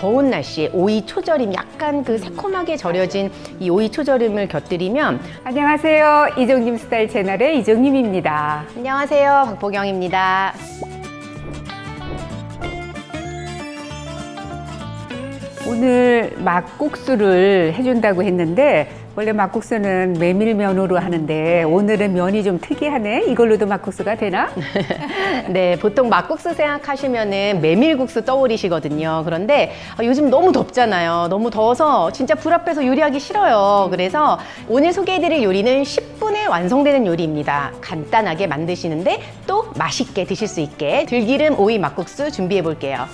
더운 날씨에 오이 초절임, 약간 그 새콤하게 절여진 이 오이 초절임을 곁들이면. 안녕하세요. 이정님 스타일 채널의 이정님입니다. 안녕하세요, 박보경입니다. 오늘 막국수를 해준다고 했는데 원래 막국수는 메밀면으로 하는데 오늘은 면이 좀 특이하네. 이걸로도 막국수가 되나? 네, 보통 막국수 생각하시면은 메밀국수 떠오르시거든요. 그런데 요즘 너무 덥잖아요. 너무 더워서 진짜 불 앞에서 요리하기 싫어요. 그래서 오늘 소개해드릴 요리는 10분에 완성되는 요리입니다. 간단하게 만드시는데 또 맛있게 드실 수 있게 들기름 오이 막국수 준비해 볼게요.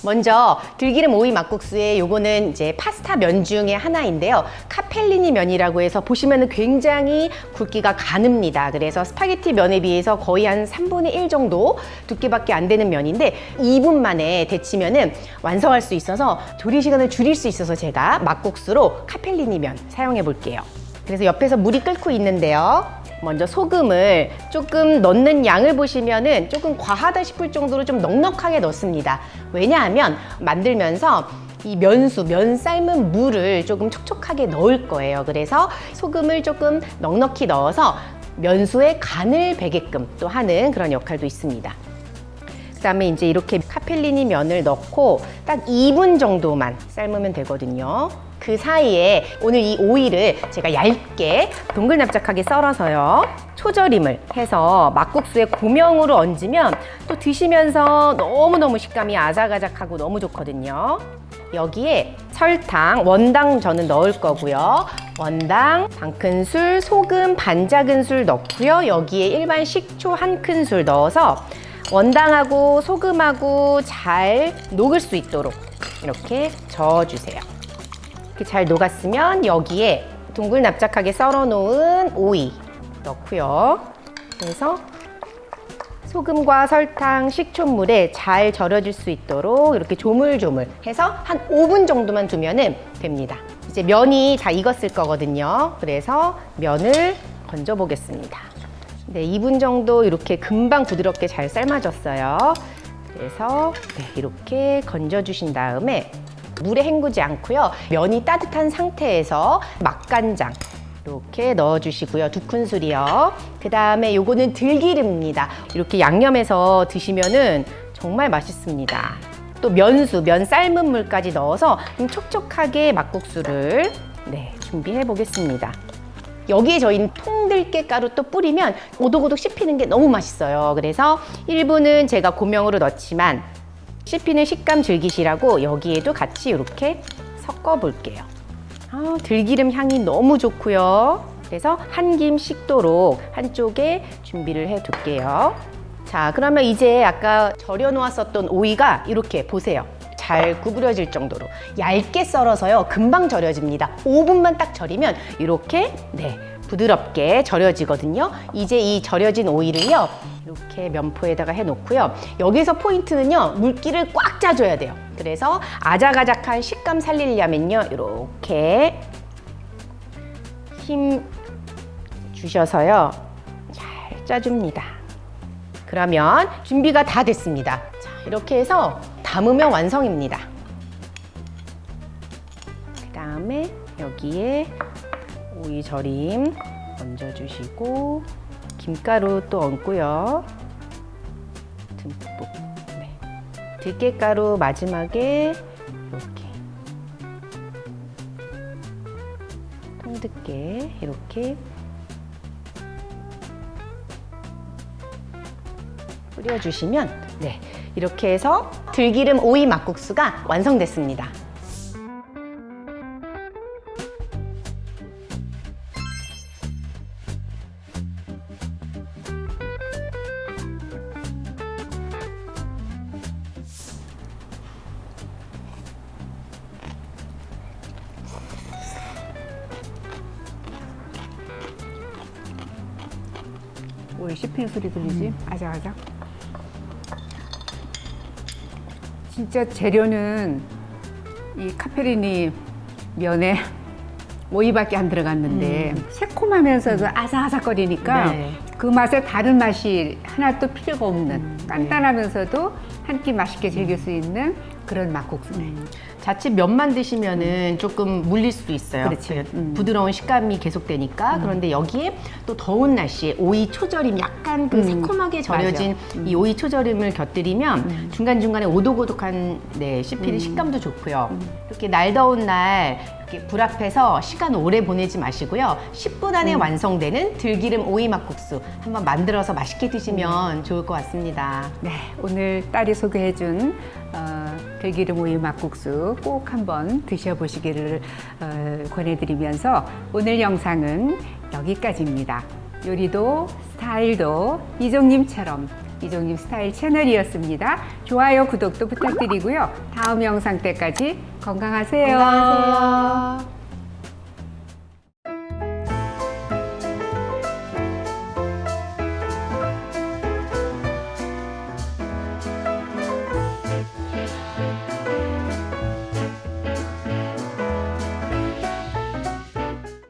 먼저 들기름 오이 막국수에 요거는 이제 파스타 면 중에 하나인데요. 카펠리니 면이라고 해서 보시면은 굉장히 굵기가 가늡니다. 그래서 스파게티 면에 비해서 거의 한 3분의 1 정도 두께밖에 안 되는 면인데 2분 만에 데치면은 완성할 수 있어서 조리 시간을 줄일 수 있어서 제가 막국수로 카펠리니 면 사용해 볼게요. 그래서 옆에서 물이 끓고 있는데요. 먼저 소금을 조금 넣는 양을 보시면은 조금 과하다 싶을 정도로 좀 넉넉하게 넣습니다. 왜냐하면 만들면서 이 면수, 면 삶은 물을 조금 촉촉하게 넣을 거예요. 그래서 소금을 조금 넉넉히 넣어서 면수에 간을 배게끔 또 하는 그런 역할도 있습니다. 그 다음에 이제 이렇게 카펠리니 면을 넣고 딱 2분 정도만 삶으면 되거든요. 그 사이에 오늘 이 오이를 제가 얇게 동글납작하게 썰어서요. 초절임을 해서 막국수에 고명으로 얹으면 또 드시면서 너무너무 식감이 아삭아삭하고 너무 좋거든요. 여기에 설탕, 원당 저는 넣을 거고요. 원당 반 큰술, 소금 반 작은술 넣고요. 여기에 일반 식초 한 큰술 넣어서 원당하고 소금하고 잘 녹을 수 있도록 이렇게 저어주세요. 이렇게 잘 녹았으면 여기에 동글납작하게 썰어 놓은 오이 넣고요. 그래서 소금과 설탕, 식초물에 잘 절여질 수 있도록 이렇게 조물조물 해서 한 5분 정도만 두면 됩니다. 이제 면이 다 익었을 거거든요. 그래서 면을 건져 보겠습니다. 네, 2분 정도 이렇게 금방 부드럽게 잘 삶아졌어요. 그래서 네, 이렇게 건져 주신 다음에 물에 헹구지 않고요. 면이 따뜻한 상태에서 맛간장 이렇게 넣어주시고요. 2큰술이요. 그 다음에 요거는 들기름입니다. 이렇게 양념해서 드시면은 정말 맛있습니다. 또 면수, 면 삶은 물까지 넣어서 좀 촉촉하게 막국수를 준비해 보겠습니다. 여기에 저희는 통들깨 가루 또 뿌리면 오독오독 씹히는 게 너무 맛있어요. 그래서 1분은 제가 고명으로 넣지만 씹히는 식감 즐기시라고 여기에도 같이 이렇게 섞어 볼게요. 들기름 향이 너무 좋고요. 그래서 한 김 식도록 한쪽에 준비를 해 둘게요. 자, 그러면 이제 아까 절여 놓았었던 오이가 이렇게 보세요. 잘 구부러질 정도로 얇게 썰어서요. 금방 절여집니다. 5분만 딱 절이면 이렇게 부드럽게 절여지거든요. 이제 이 절여진 오이를요. 이렇게 면포에다가 해놓고요. 여기서 포인트는요. 물기를 꽉 짜줘야 돼요. 그래서 아작아작한 식감 살리려면요. 이렇게 힘 주셔서요. 잘 짜줍니다. 그러면 준비가 다 됐습니다. 자, 이렇게 해서 담으면 완성입니다. 그 다음에 여기에 오이 절임 얹어주시고 김가루 또 얹고요. 듬뿍. 들깨가루 마지막에 이렇게 통들깨 이렇게 뿌려주시면 이렇게 해서 들기름 오이 막국수가 완성됐습니다. 오이 씹히는 소리 들리지? 아작아작. 진짜 재료는 이 카페리니 면에 오이밖에 안 들어갔는데 새콤하면서도 아삭아삭거리니까 그 맛에 다른 맛이 하나도 필요가 없는 간단하면서도 한 끼 맛있게 즐길 수 있는 그런 막국수네. 자칫 면만 드시면은 조금 물릴 수도 있어요. 그렇지. 부드러운 식감이 계속되니까. 그런데 여기에 또 더운 날씨에 오이 초절임 약간 그 새콤하게 절여진 이 오이 초절임을 곁들이면 중간중간에 오독오독한 씹히는 식감도 좋고요. 이렇게 날 더운 날 이렇게 불 앞에서 시간 오래 보내지 마시고요. 10분 안에 완성되는 들기름 오이 막국수 한번 만들어서 맛있게 드시면 좋을 것 같습니다. 네, 오늘 딸이 소개해준 들기름 오이 막국수 꼭 한번 드셔보시기를 권해드리면서 오늘 영상은 여기까지입니다. 요리도 스타일도 이종님처럼 이종님 스타일 채널이었습니다. 좋아요, 구독도 부탁드리고요. 다음 영상 때까지 건강하세요. 건강하세요.